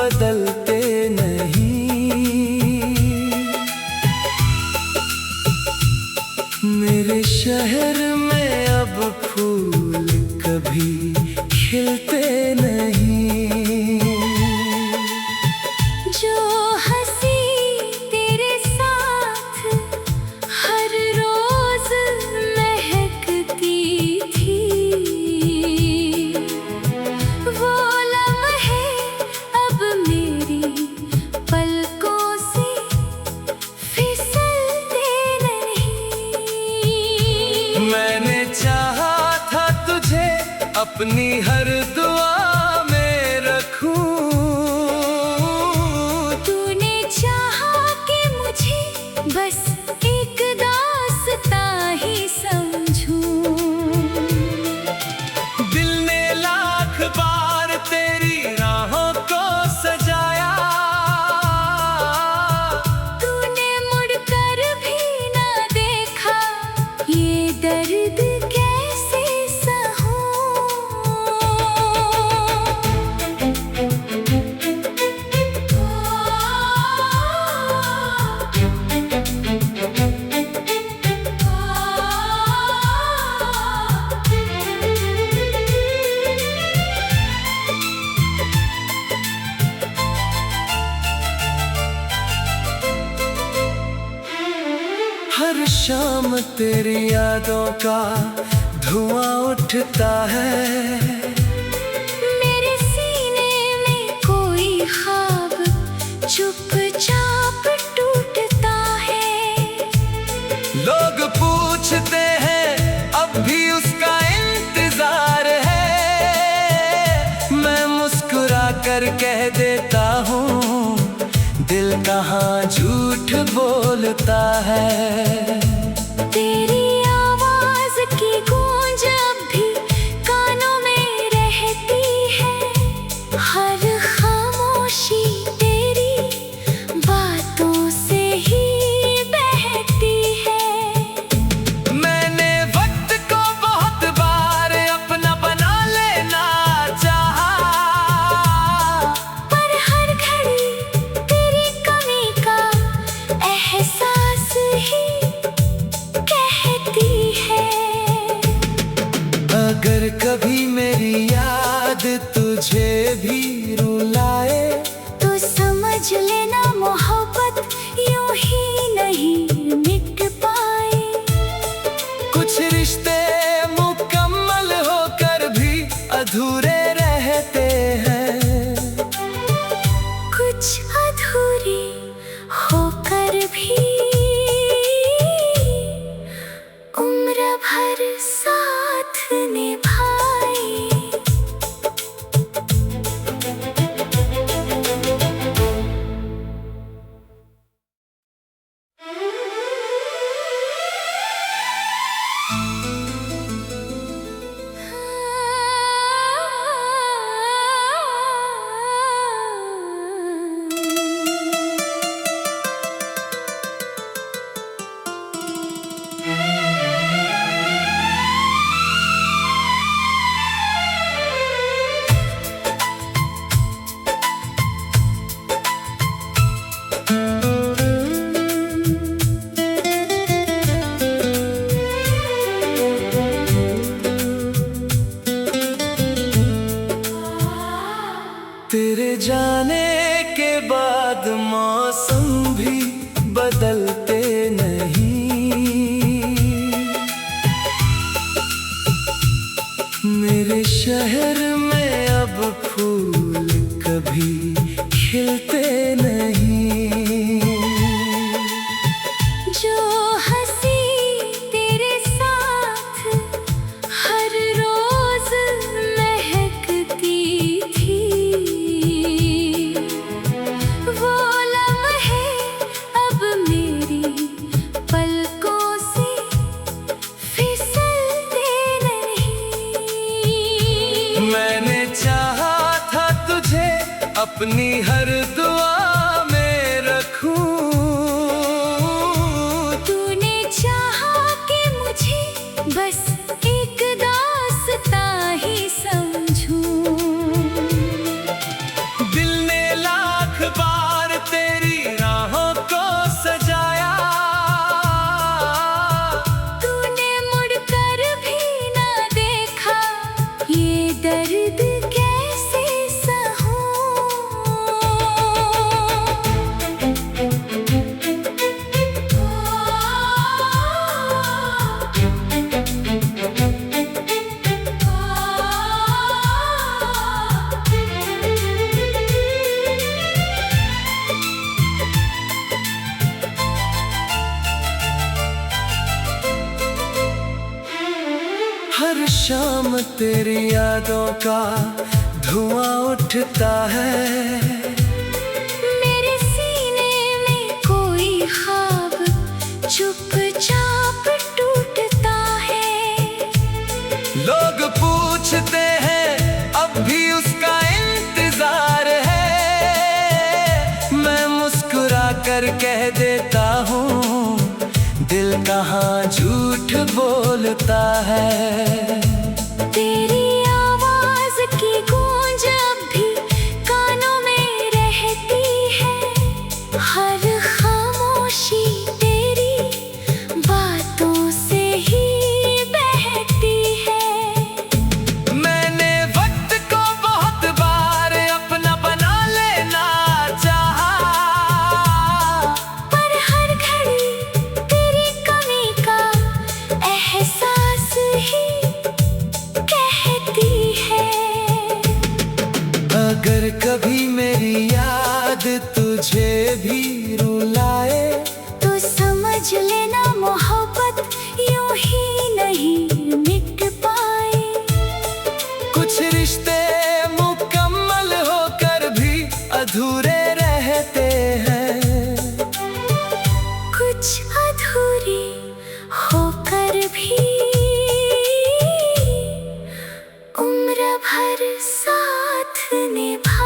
बदलते नहीं। मेरे शहर में अब फूल कभी खिलते नहीं। जो हंसी तेरे साथ हर रोज महकती थी, वो लम्हे अब मेरी पलकों से फिसलते नहीं। मैंने चाहा था तुझे अपनी हर दुआ में रखूं। तूने चाहा कि मुझे बस एक दास्तां ही समझूं। दिल ने लाख बार तेरी राहों को सजाया। तूने मुड़कर भी ना देखा, ये दर्द कैसे सहूं। हर शाम तेरी यादों का धुआं उठता है। मेरे सीने में कोई ख्वाब चुपचाप टूटता है। लोग पूछते हैं अब भी उसका इंतजार है। मैं मुस्कुरा कर कह देता हूँ, दिल कहाँ झूठ बोलता है। तेरी आवाज की गूंज अब भी कानों में रहती है। हर खामोशी तेरी बातों से ही बहती है। मैंने वक्त को बहुत बार अपना बना लेना चाहा, पर हर घड़ी तेरी कमी का एहसास ही कहती है। अगर कभी मेरी याद तुझे भी रुलाए, तो समझ लेना मोहब्बत यूं ही नहीं मिट पाए। कुछ रिश्ते मुकम्मल होकर भी अधूरे रहते हैं। कुछ अधूरे होकर भी उम्र भर साथ निभाए। तेरे जाने के बाद मौसम भी बदलते नहीं। मेरे शहर में अब फूल कभी खिलते नहीं। जो हंसी तेरे साथ हर रोज महकती थी, वो लम्हे अब मेरी पलकों से फिसलते नहीं। मैंने चाहा था तुझे अपनी हर दुआ में रखूं। तूने चाहा कि मुझे बस एक दास्तां ही समझूं। दिल ने ला शाम तेरी यादों का धुआं उठता है। मेरे सीने में कोई ख्वाब चुपचाप टूटता है। लोग पूछते हैं अब भी उसका इंतजार है। मैं मुस्कुरा कर कह देता हूँ दिल कहाँ झूठ बोलता है। तेरी आवाज की गूंज अब भी कानों में रहती है। हर खामोशी तेरी बातों से ही बहती है। मैंने वक्त को बहुत बार अपना बना लेना चाहा, पर हर घड़ी तेरी कमी का एहसास ही कहती है। अगर कभी मेरी याद तुझे भी रुलाए तो समझ लेना मोहब्बत यूं ही नहीं मिट पाए। कुछ रिश्ते मुकम्मल होकर भी अधूरे रहते हैं। कुछ अधूरे होकर भी उम्र भर साथ निभाए।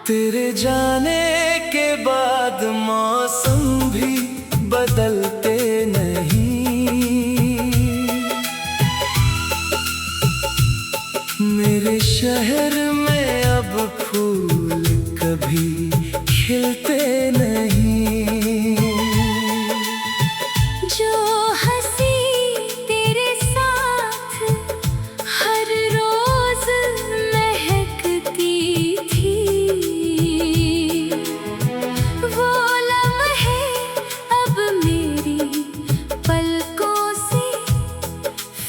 तेरे जाने के बाद मौसम भी बदलते नहीं। मेरे शहर में अब फूल कभी खिलते नहीं। जो हंसी तेरे साथ हर रोज महकती थी, वो लम्हे अब मेरी पलकों से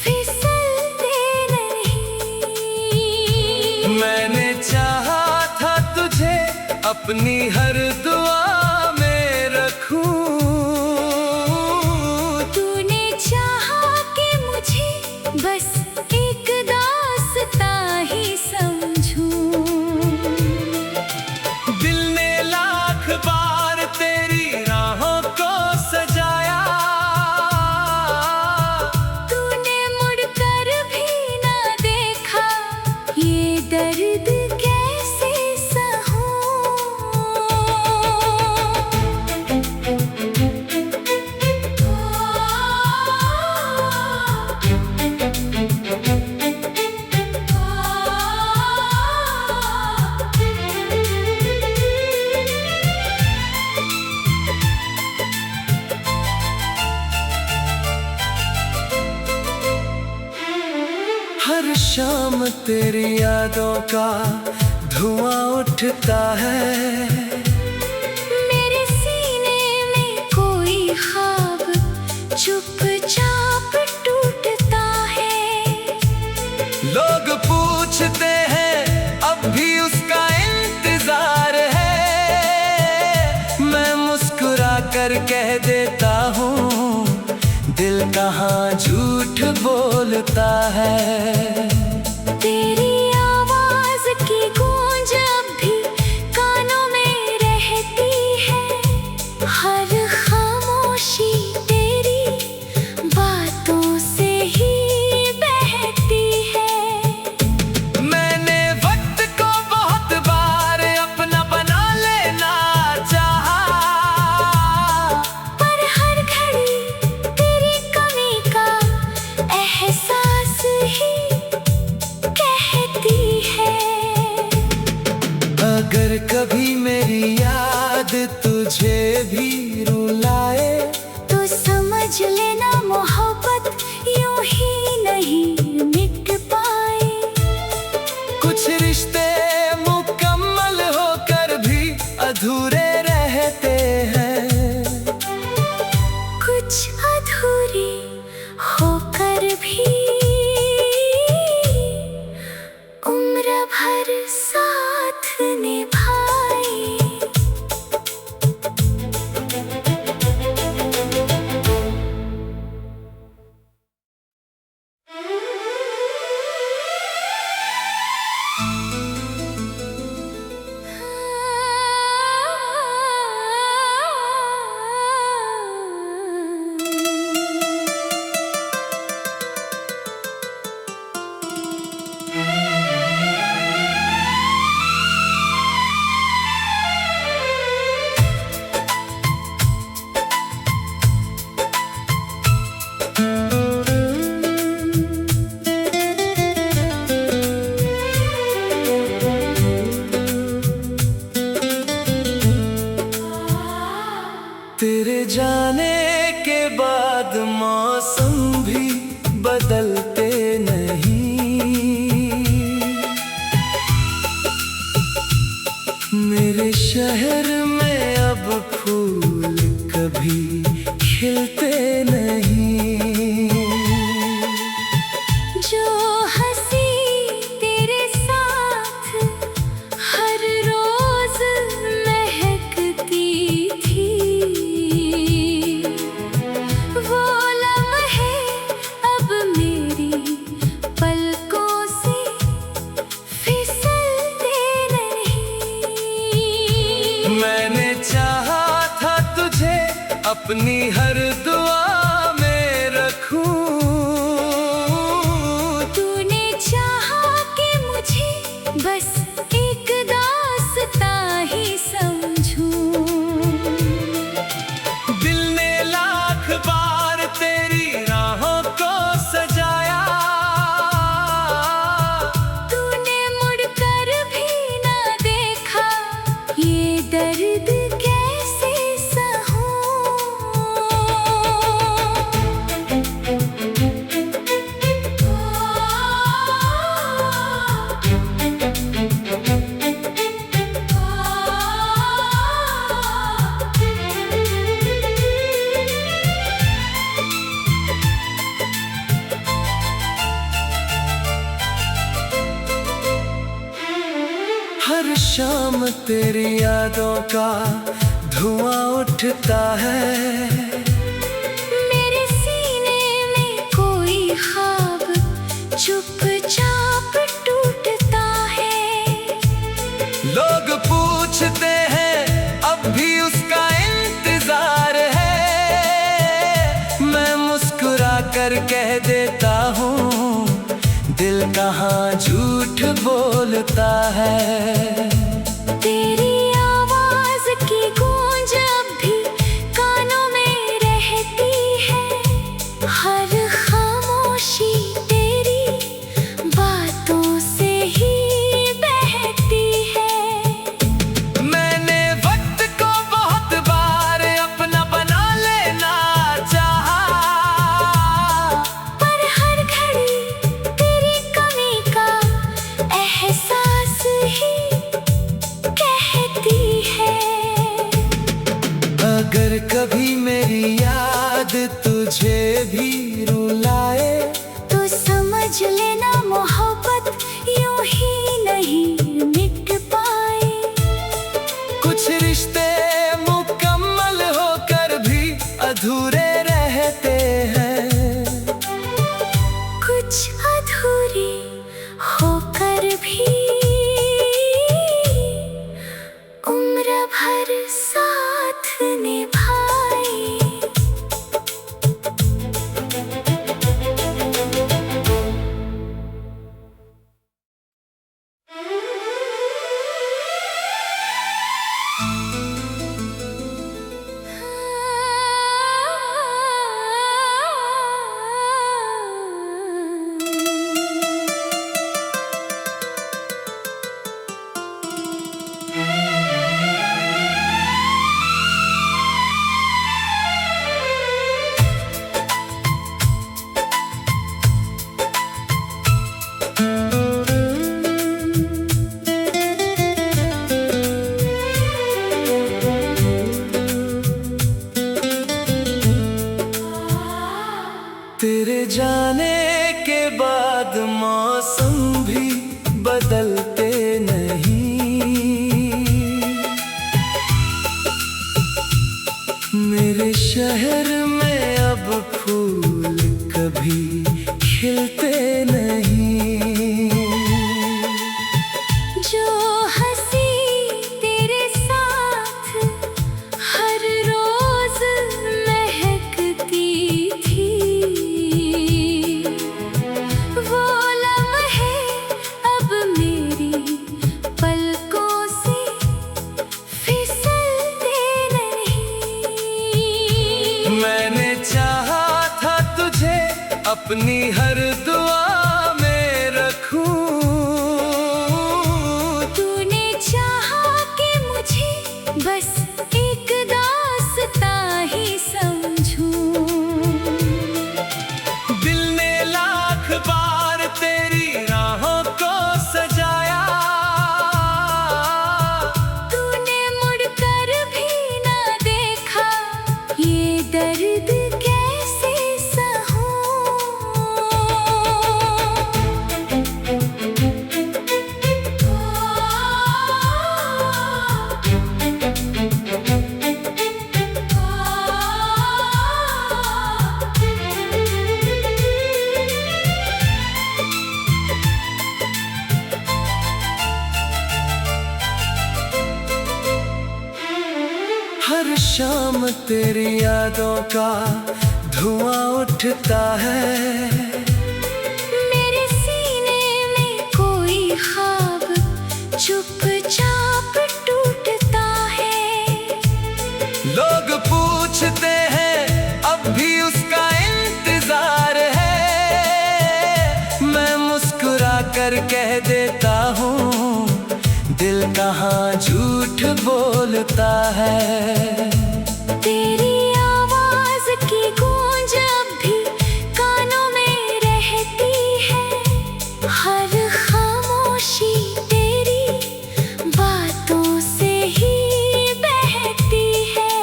फिसलते नहीं। मैंने चाहा था तुझे अपनी हर दुआ में रखूं। तूने चाहा कि मुझे बस एक दास्तां ही समझूं। दिल ने लाख बार तेरी राहों को सजाया, तूने मुड़कर भी ना देखा, ये दर्द कैसे सहूं। हर शाम तेरी यादों का धुआं उठता है। मेरे सीने में कोई ख्वाब चुपचाप टूटता है। लोग पूछते हैं अब भी उसका इंतजार है। मैं मुस्कुरा कर कह देता हूँ दिल कहाँ झूठ बोलता है। तेरी आवाज की गूंज अब भी कानों में रहती है। हर खामोशी तेरी बातों से ही बहती है। मैंने वक्त को बहुत बार अपना बना लेना चाहा, पर हर घड़ी तेरी कमी अगर कभी मेरी याद तुझे भी रुलाए तो समझ लेना मोहब्बत यूं ही नहीं मिट पाए। कुछ रिश्ते मुकम्मल होकर भी अधूरे रहते हैं, कुछ अधूरे होकर भी उम्र भर साथ निभाए। तेरे जाने के बाद मौसम भी बदलते नहीं, मेरे शहर में अब फूल कभी खिलते नहीं। जो हंसी तेरे साथ हर रोज महकती थी, वो लम्हे अब मेरी पलकों से फिसलते नहीं। मैंने चाहा था तुझे अपनी हर दुआ में रखूं, तूने चाहा कि मुझे बस एक दास्तां ही समझूं। दिल ने लाख बार तेरी राहों को सजाया, तूने मुड़कर भी ना देखा, ये दर्द कैसे सहूं। हर शाम तेरी यादों का धुआं उठता है, मेरे सीने में कोई ख्वाब चुपचाप टूटता है। लोग पूछते हैं अब भी उसका इंतजार है, मैं मुस्कुरा कर कह देता हूँ दिल कहाँ झूठ बोलता है। तेरी आवाज की गूंज अब भी कानों में रहती है, हर खामोशी तेरी बातों से ही बहती है। मैंने वक्त को बहुत बार अपना बना लेना चाहा, पर हर घड़ी तेरी कमी का एहसास ही कहती है। अगर कभी मेरी याद तुझे भी रुलाए तो समझ लेना मोहब्बत यूं ही नहीं मिट पाए। कुछ रिश्ते मुकम्मल होकर भी अधूरे रहते हैं, कुछ अधूरे होकर भी उम्र भर साथ निभाए। अपनी हर दुआ में रखूं। तूने चाहा कि मुझे बस एक दास्तां ही समझूं। दिल ने लाख बार तेरी राहों को सजाया, तूने मुड़कर भी ना देखा, ये दर्द कैसे सहूं। हर शाम तेरी यादों का धुआं उठता है। मेरे सीने में कोई ख्वाब चुपचाप टूटता है। लोग पूछते हैं अब भी उसका इंतजार है। मैं मुस्कुरा कर कह देता हूँ, दिल कहाँ झूठ बोलता है। तेरी आवाज की गूंज अब भी कानों में रहती है। हर खामोशी तेरी बातों से ही बहती है।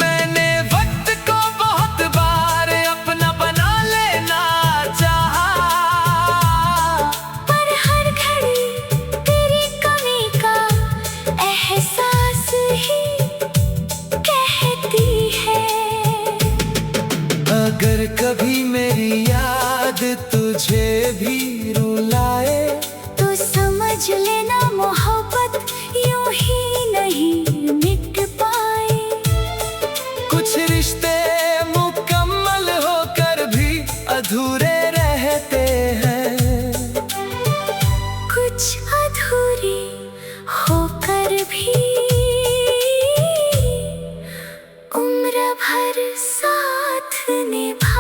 मैंने वक्त को बहुत बार अपना बना लेना चाहा, पर हर घड़ी तेरी कमी का एहसास ही कहती है। अगर कभी मेरी याद तुझे भी रुलाए, तो समझ लेना मोहब्बत यूं ही नहीं मिट पाए। कुछ रिश्ते मुकम्मल होकर भी अधूरे रहते हैं। कुछ अधूरे होकर भी उम्र भर साथ निभाए।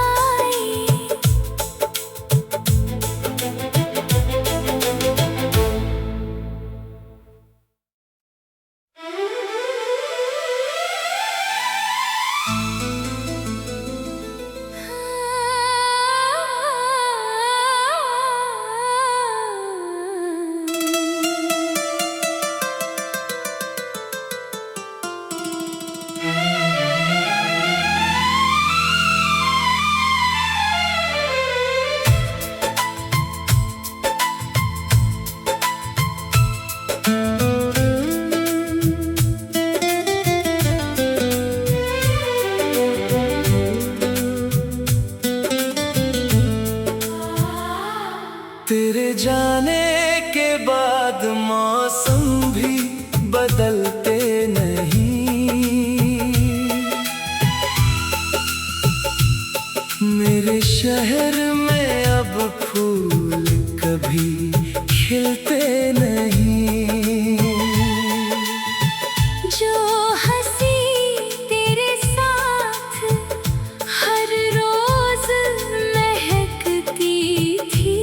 तेरे जाने के बाद मौसम भी बदलते नहीं। मेरे शहर में अब फूल कभी खिलते नहीं। जो हंसी तेरे साथ हर रोज महकती थी,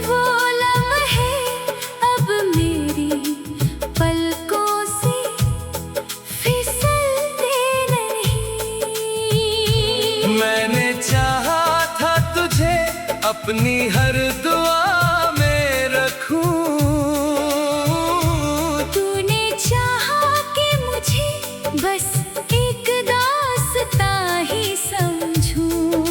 वो लम्हे अब मेरी पलकों से फिसलते नहीं। मैंने चाहा था तुझे अपनी हर दुआ में रखूं। तूने चाहा कि मुझे बस एक दास्तां ही समझूं।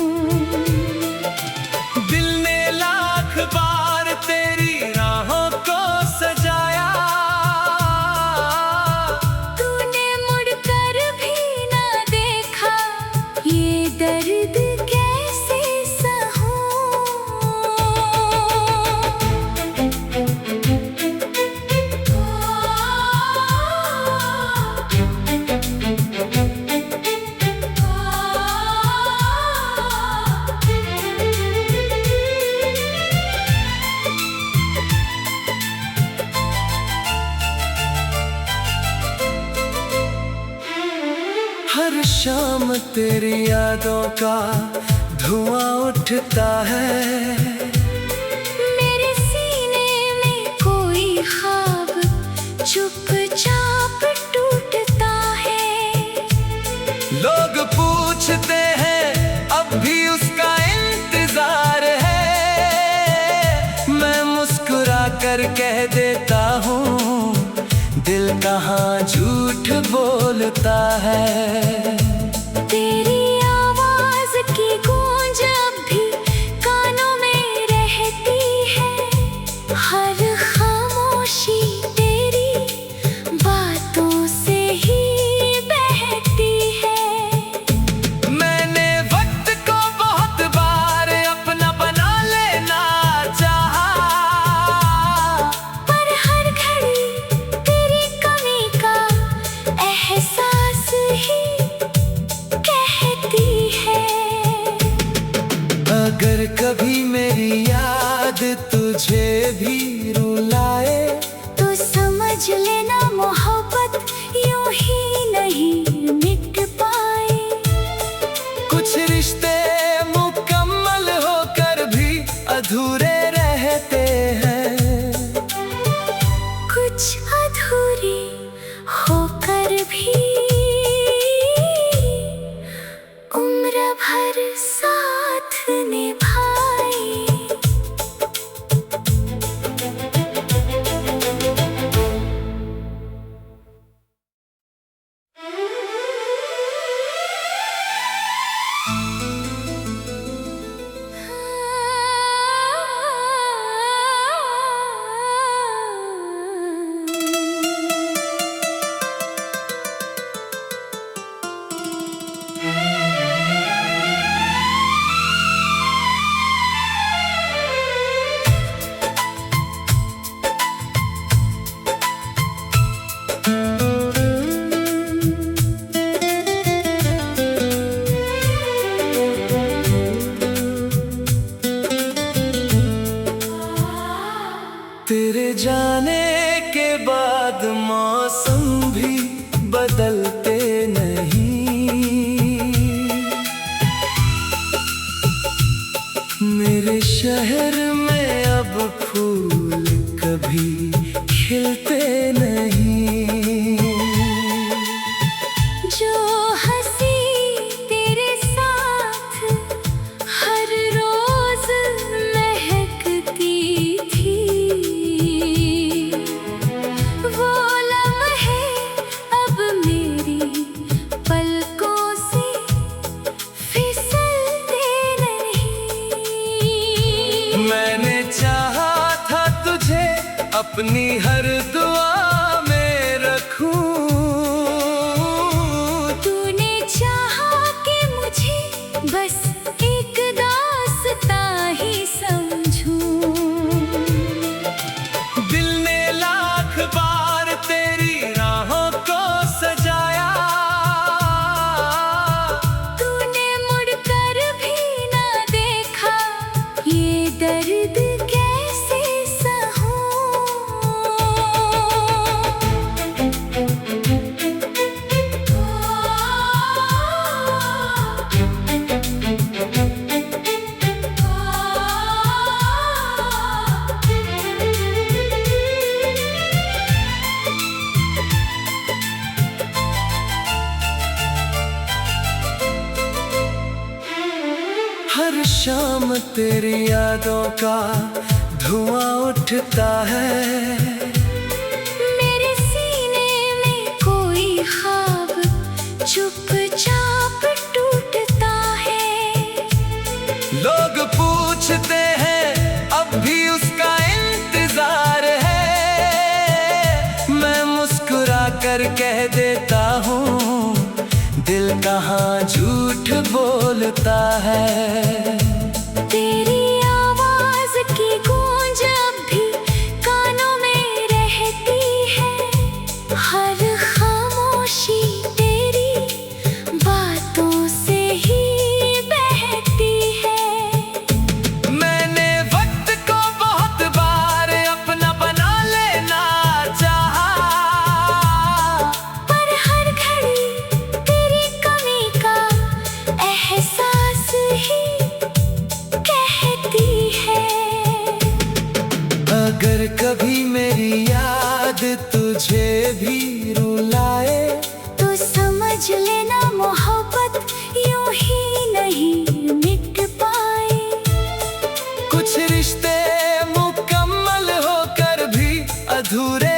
दिल ने लाख बार तेरी राहों को सजाया, तूने मुड़कर भी ना देखा, ये दर्द कैसे सहूं। शाम तेरी यादों का धुआं उठता है। मेरे सीने में कोई ख्वाब चुपचाप टूटता है। लोग पूछते हैं अब भी उसका इंतजार है। मैं मुस्कुरा कर कह देता हूँ दिल कहाँ झूठ बोलता है। तेरी आवाज की गूंज अब भी कानों में रहती है। हर खामोशी तेरी बातों से ही बहती है। मैंने वक्त को बहुत बार अपना बना लेना चाहा, पर हर घड़ी तेरी कमी का एहसास ही कहती है। अगर कभी मेरी याद तुझे भी रुलाए तो समझ लेना मोहब्बत यूं ही नहीं मिट पाए। कुछ रिश्ते मुकम्मल होकर भी अधूरे रहते हैं। कुछ अधूरे होकर भी उम्र भर साथ निभाए। तेरे जाने के बाद मौसम भी बदलते नहीं। मेरे शहर में अब फूल कभी खिलते नहीं। जो हंसी तेरे साथ हर रोज महकती थी, वो लम्हे अब मेरी पलकों से फिसलते नहीं। मैंने चाहा था तुझे अपनी हर दुआ में रखूं। तूने चाहा कि मुझे बस एक दास्तां ही समझूं। दिल ने लाख बार तेरी राहों को सजाया। तूने मुड़कर भी ना देखा, ये दर्द कैसे सहूं। हर शाम तेरी यादों का धुआं उठता है। मेरे सीने में कोई ख्वाब चुपचाप टूटता है। लोग पूछते हैं अब भी उसका इंतजार है। मैं मुस्कुरा कर कह देता हूँ दिल कहाँ झूठ बोलता है। तेरी आवाज की गूंज अब भी कानों में रहती है। हर खामोशी तेरी बातों से ही बहती है। मैंने वक्त को बहुत बार अपना बना लेना चाहा, पर हर घड़ी तेरी कमी अगर कभी मेरी याद तुझे भी रुलाए तो समझ लेना मोहब्बत यूं ही नहीं मिट पाए। कुछ रिश्ते मुकम्मल होकर भी अधूरे